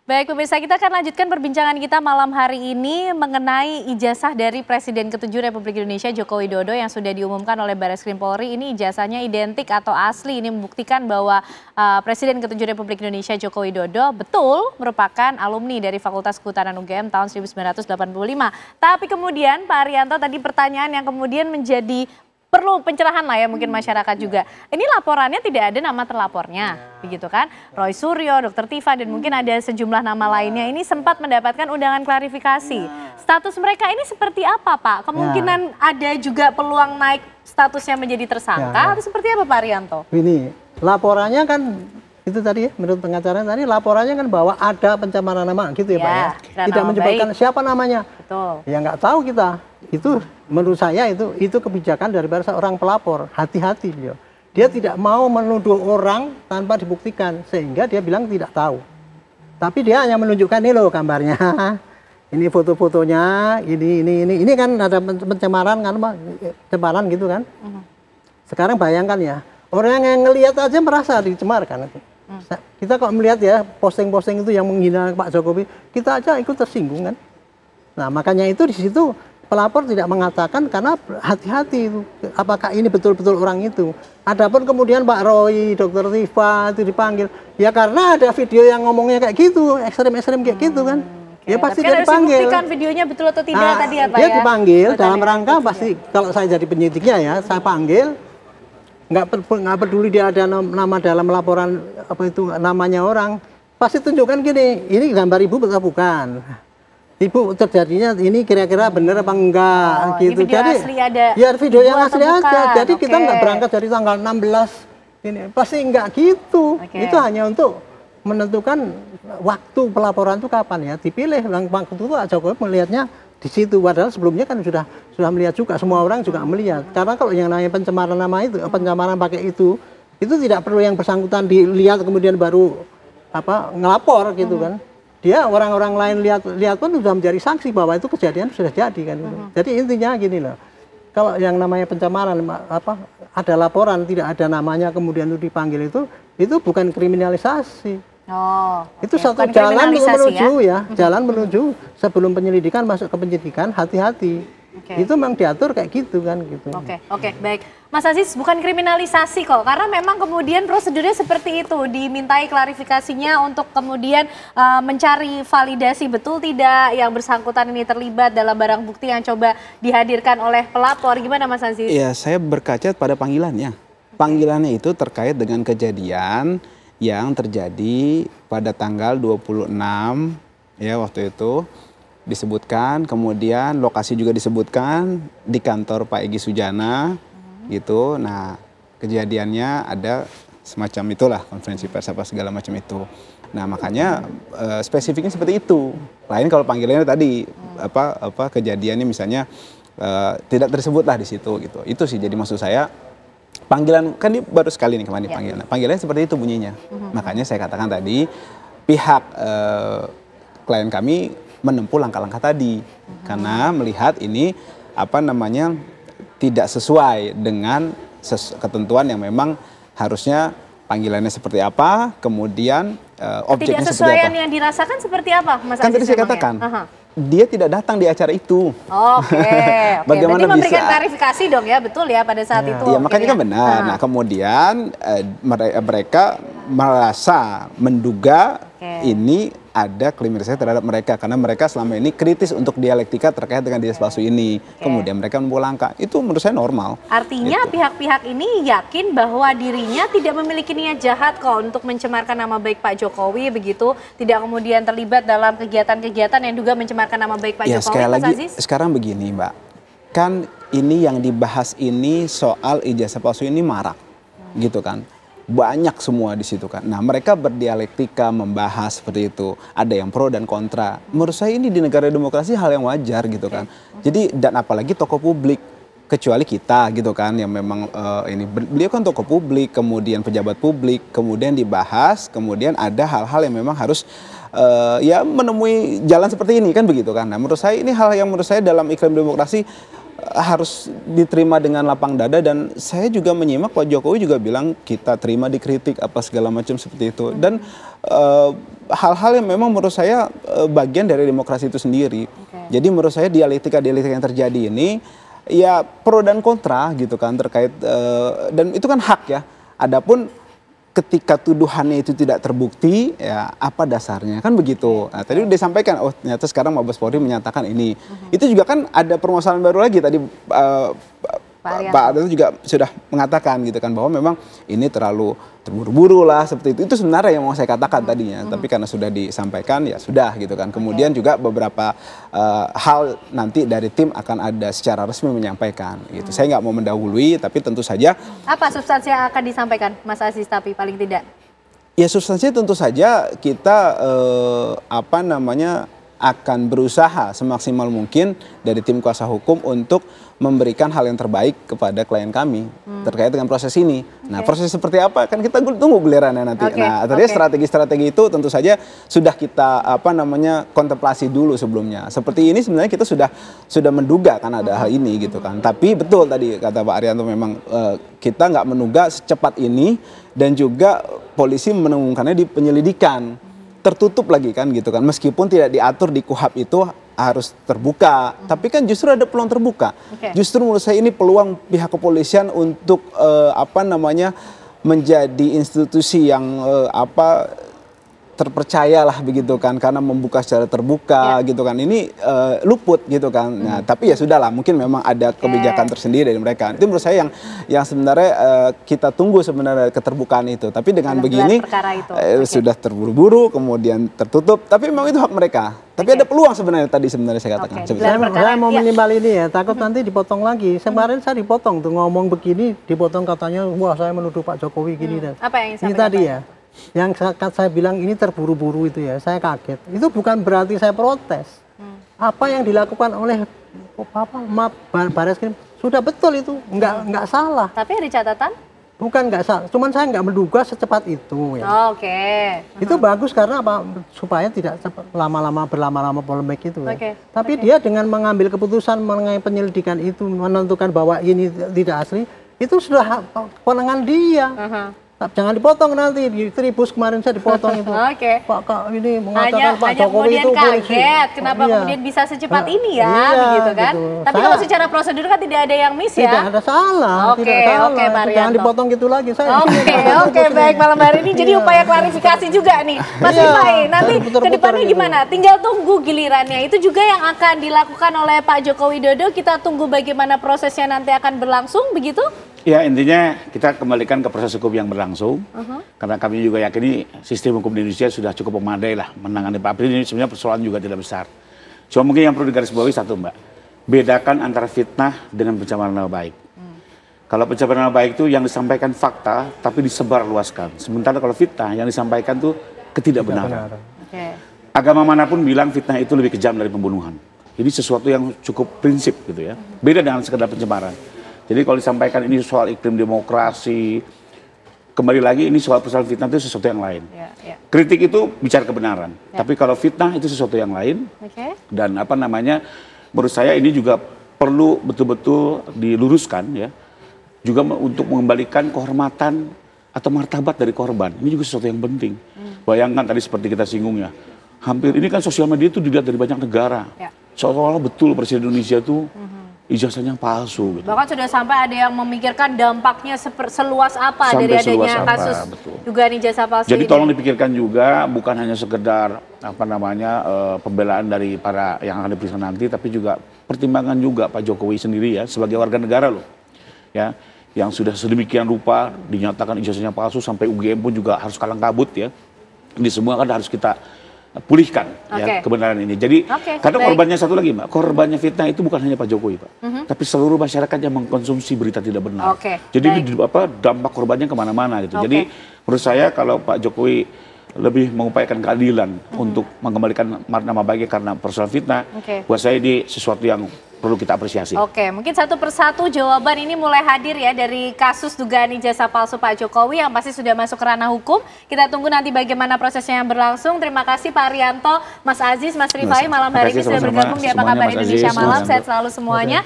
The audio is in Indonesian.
Baik pemirsa, kita akan lanjutkan perbincangan kita malam hari ini mengenai ijazah dari Presiden ke-7 Republik Indonesia Joko Widodo yang sudah diumumkan oleh Barreskrim Polri. Ini ijazahnya identik atau asli, ini membuktikan bahwa Presiden ke-7 Republik Indonesia Joko Widodo betul merupakan alumni dari Fakultas Kehutanan UGM tahun 1985. Tapi kemudian Pak Arianto, tadi pertanyaan yang kemudian menjadi perlu pencerahan lah ya mungkin masyarakat juga. Ini laporannya tidak ada nama terlapornya, begitu kan? Roy Suryo, Dr. Tifa dan mungkin ada sejumlah nama lainnya. Ini sempat mendapatkan undangan klarifikasi. Status mereka ini seperti apa, Pak? Kemungkinan ada juga peluang naik statusnya menjadi tersangka atau seperti apa, Pak Arianto? Ini laporannya kan itu tadi ya, menurut pengacara tadi laporannya kan bahwa ada pencemaran nama gitu ya, Pak ya. Tidak menyebutkan siapa namanya. Betul. Ya nggak tahu kita. Itu menurut saya itu kebijakan dari seorang pelapor. Hati-hati beliau. Dia tidak mau menuduh orang tanpa dibuktikan sehingga dia bilang tidak tahu. Tapi dia hanya menunjukkan ini loh gambarnya. Ini foto-fotonya, ini kan ada pencemaran kan, pencemaran gitu kan. Sekarang bayangkan ya, orang yang ngelihat aja merasa dicemarkan. Kita kok melihat ya posting-posting itu yang menghina Pak Jokowi, kita aja ikut tersinggung kan. Nah, makanya itu di situ pelapor tidak mengatakan karena hati-hati itu. Apakah ini betul-betul orang itu? Adapun kemudian Pak Roy, Dr. Tifa itu dipanggil. Ya karena ada video yang ngomongnya kayak gitu, ekstrem-ekstrem kayak gitu kan. Ya pasti dia dipanggil. Buktikan videonya betul atau tidak tadi apa dia ya? dipanggil dalam rangka pasti kalau saya jadi penyidiknya ya, saya panggil. Nggak peduli dia ada nama dalam laporan apa itu namanya orang. Pasti tunjukkan gini, ini gambar ibu betul bukan? Ibu terjadinya ini kira-kira benar apa enggak gitu. Video jadi asli ada ya video yang asli aja. Jadi kita nggak berangkat dari tanggal 16 ini. Pasti enggak gitu. Itu hanya untuk menentukan waktu pelaporan itu kapan ya. Dipilih waktu itu Pak Jokowi melihatnya di situ. Padahal sebelumnya kan sudah melihat juga, semua orang juga melihat. Karena kalau yang namanya pencemaran nama itu, pencemaran pakai itu tidak perlu yang bersangkutan dilihat kemudian baru ngelapor gitu kan. Dia orang-orang lain lihat pun sudah menjadi saksi bahwa itu kejadian sudah jadi kan. Jadi intinya gini loh, kalau yang namanya pencemaran ada laporan tidak ada namanya kemudian itu dipanggil itu bukan kriminalisasi. Itu satu jalan menuju ya, jalan menuju sebelum penyelidikan masuk ke penyidikan, hati-hati. Itu memang diatur kayak gitu kan gitu. Oke, baik. Mas Aziz, bukan kriminalisasi kok, karena memang kemudian prosedurnya seperti itu, dimintai klarifikasinya untuk kemudian mencari validasi betul tidak yang bersangkutan ini terlibat dalam barang bukti yang coba dihadirkan oleh pelapor. Gimana Mas Aziz? Iya, saya berkaca pada panggilannya. Panggilannya itu terkait dengan kejadian yang terjadi pada tanggal 26 ya waktu itu. Disebutkan, kemudian lokasi juga disebutkan di kantor Pak Egy Sujana gitu. Nah, kejadiannya ada semacam itulah, konferensi pers apa segala macam itu. Nah, makanya spesifiknya seperti itu. Lain kalau panggilannya tadi kejadiannya misalnya tidak tersebut lah di situ gitu. Itu sih jadi maksud saya panggilan kan ini baru sekali nih kemarin panggilan. Panggilannya seperti itu bunyinya. Makanya saya katakan tadi pihak klien kami menempuh langkah-langkah tadi karena melihat ini tidak sesuai dengan ketentuan yang memang harusnya panggilannya seperti apa, kemudian objeknya seperti apa. Ketidaksesuaian yang dirasakan seperti apa, Mas Aziz? Kan tadi saya katakan, dia tidak datang di acara itu. Bagaimana berarti memberikan klarifikasi dong ya, betul ya pada saat itu. Iya, makanya kan benar. Nah, kemudian mereka merasa menduga ini ada kriminalisasi terhadap mereka karena mereka selama ini kritis untuk dialektika terkait dengan dias palsu ini. Kemudian mereka membawa langkah. Itu menurut saya normal. Artinya pihak-pihak ini yakin bahwa dirinya tidak memiliki niat jahat kok untuk mencemarkan nama baik Pak Jokowi begitu, tidak kemudian terlibat dalam kegiatan-kegiatan yang juga mencemarkan nama baik Pak Jokowi. Sekali lagi, sekarang begini Mbak, kan ini yang dibahas ini soal ijazah palsu ini marak, gitu kan. Banyak semua di situ kan. Nah, mereka berdialektika membahas seperti itu. Ada yang pro dan kontra. Menurut saya ini di negara demokrasi hal yang wajar gitu kan. Jadi dan apalagi tokoh publik, kecuali kita gitu kan yang memang beliau kan tokoh publik, kemudian pejabat publik, kemudian dibahas, kemudian ada hal-hal yang memang harus menemui jalan seperti ini kan begitu kan. Nah, menurut saya ini hal yang menurut saya dalam iklim demokrasi harus diterima dengan lapang dada, dan saya juga menyimak Pak Jokowi juga bilang kita terima dikritik apa segala macam seperti itu, dan hal-hal yang memang menurut saya bagian dari demokrasi itu sendiri. Jadi menurut saya dialektika yang terjadi ini ya pro dan kontra gitu kan terkait dan itu kan hak ya. Adapun ketika tuduhannya itu tidak terbukti, ya apa dasarnya, kan begitu. Nah, tadi disampaikan, oh ternyata sekarang Mabes Polri menyatakan ini. Itu juga kan ada permasalahan baru lagi tadi Pak Arianto juga sudah mengatakan gitu kan, bahwa memang ini terlalu terburu-buru lah seperti itu. Itu sebenarnya yang mau saya katakan tadinya, tapi karena sudah disampaikan ya sudah gitu kan. Kemudian juga beberapa hal nanti dari tim akan ada secara resmi menyampaikan gitu. Saya nggak mau mendahului, tapi tentu saja. Apa substansi yang akan disampaikan Mas Aziz tapi paling tidak? Ya substansinya tentu saja kita akan berusaha semaksimal mungkin dari tim kuasa hukum untuk memberikan hal yang terbaik kepada klien kami terkait dengan proses ini. Nah, proses seperti apa kan kita tunggu gilirannya nanti. Nah, tadi strategi-strategi itu tentu saja sudah kita kontemplasi dulu sebelumnya. Seperti ini sebenarnya kita sudah menduga kan ada hal ini gitu kan. Tapi betul tadi kata Pak Arianto, memang kita nggak menduga secepat ini, dan juga polisi menemukannya di penyelidikan. Tertutup lagi kan gitu kan, meskipun tidak diatur di KUHP itu harus terbuka, tapi kan justru ada peluang terbuka. Justru menurut saya ini peluang pihak kepolisian untuk menjadi institusi yang terpercayalah begitu kan, karena membuka secara terbuka gitu kan, ini luput gitu kan. Nah, tapi ya sudahlah, mungkin memang ada kebijakan tersendiri dari mereka. Itu menurut saya yang sebenarnya kita tunggu sebenarnya keterbukaan itu. Tapi dengan begini sudah terburu-buru, kemudian tertutup. Tapi memang itu hak mereka. Tapi ada peluang sebenarnya saya katakan. Saya mau menimbal ini ya, takut nanti dipotong lagi. Kemarin saya dipotong tuh ngomong begini, dipotong katanya, wah saya menuduh Pak Jokowi gini dan apa yang ini tadi ya. Yang saya bilang ini terburu-buru itu ya, saya kaget. Itu bukan berarti saya protes. Apa yang dilakukan oleh Bareskrim sudah betul itu, nggak salah. Tapi ada catatan? Bukan nggak salah, cuman saya nggak menduga secepat itu. Ya. Itu bagus karena apa? Supaya tidak berlama-lama polemik itu. Ya. Tapi dia dengan mengambil keputusan mengenai penyelidikan itu, menentukan bahwa ini tidak asli, itu sudah kewenangan dia. Jangan dipotong nanti di Tribus kemarin saya dipotong itu. Pak ini mengatakan Pak Jokowi itu kaget kenapa kemudian bisa secepat ini ya, begitu kan? Gitu. Tapi kalau secara prosedur kan tidak ada yang miss ya. Tidak ada salah. Jangan dipotong gitu lagi. Baik, malam hari ini jadi upaya klarifikasi juga nih, Mas Rifai. Nanti kedepannya gimana? Tinggal tunggu gilirannya. Itu juga yang akan dilakukan oleh Pak Joko Widodo. Kita tunggu bagaimana prosesnya nanti akan berlangsung, begitu? Ya, intinya kita kembalikan ke proses hukum yang berlangsung, karena kami juga yakini sistem hukum di Indonesia sudah cukup memadai lah menangani Pak Apri. Ini sebenarnya persoalan juga tidak besar. Cuma mungkin yang perlu digarisbawahi satu, Mbak, bedakan antara fitnah dengan pencemaran nama baik. Kalau pencemaran nama baik itu yang disampaikan fakta tapi disebarluaskan. Sementara kalau fitnah yang disampaikan itu ketidakbenaran. Agama manapun bilang fitnah itu lebih kejam dari pembunuhan. Ini sesuatu yang cukup prinsip gitu ya. Beda dengan sekedar pencemaran. Jadi kalau disampaikan ini soal iklim demokrasi, kembali lagi ini soal persoalan fitnah itu sesuatu yang lain. Kritik itu bicara kebenaran, tapi kalau fitnah itu sesuatu yang lain. Dan menurut saya ini juga perlu betul-betul diluruskan ya, juga untuk mengembalikan kehormatan atau martabat dari korban. Ini juga sesuatu yang penting. Bayangkan tadi seperti kita singgung ya, hampir ini kan sosial media itu dilihat dari banyak negara. Seolah-olah betul Presiden Indonesia itu ijazahnya palsu. Gitu. Bahkan sudah sampai ada yang memikirkan dampaknya seluas apa dari adanya kasus dugaan ijazah palsu. Jadi tolong dipikirkan juga, bukan hanya sekedar pembelaan dari para yang akan diperiksa nanti, tapi juga pertimbangan juga Pak Jokowi sendiri ya, sebagai warga negara loh, ya, yang sudah sedemikian rupa dinyatakan ijazahnya palsu, sampai UGM pun juga harus kalang kabut ya. Ini semua kan harus kita pulihkan ya kebenaran ini. Jadi karena korbannya satu lagi, Mbak, korbannya fitnah itu bukan hanya Pak Jokowi, Pak, tapi seluruh masyarakat yang mengkonsumsi berita tidak benar. Jadi ini dampak korbannya kemana-mana gitu. Jadi menurut saya kalau Pak Jokowi lebih mengupayakan keadilan untuk mengembalikan nama baiknya karena persoalan fitnah, buat saya ini sesuatu yang perlu kita apresiasi. Mungkin satu persatu jawaban ini mulai hadir ya dari kasus dugaan ijazah palsu Pak Jokowi yang pasti sudah masuk ke ranah hukum. Kita tunggu nanti bagaimana prosesnya yang berlangsung. Terima kasih Pak Arianto, Mas Aziz, Mas Rifai malam hari ini sudah bergabung di Apa Kabar Indonesia Malam. Sehat selalu semuanya.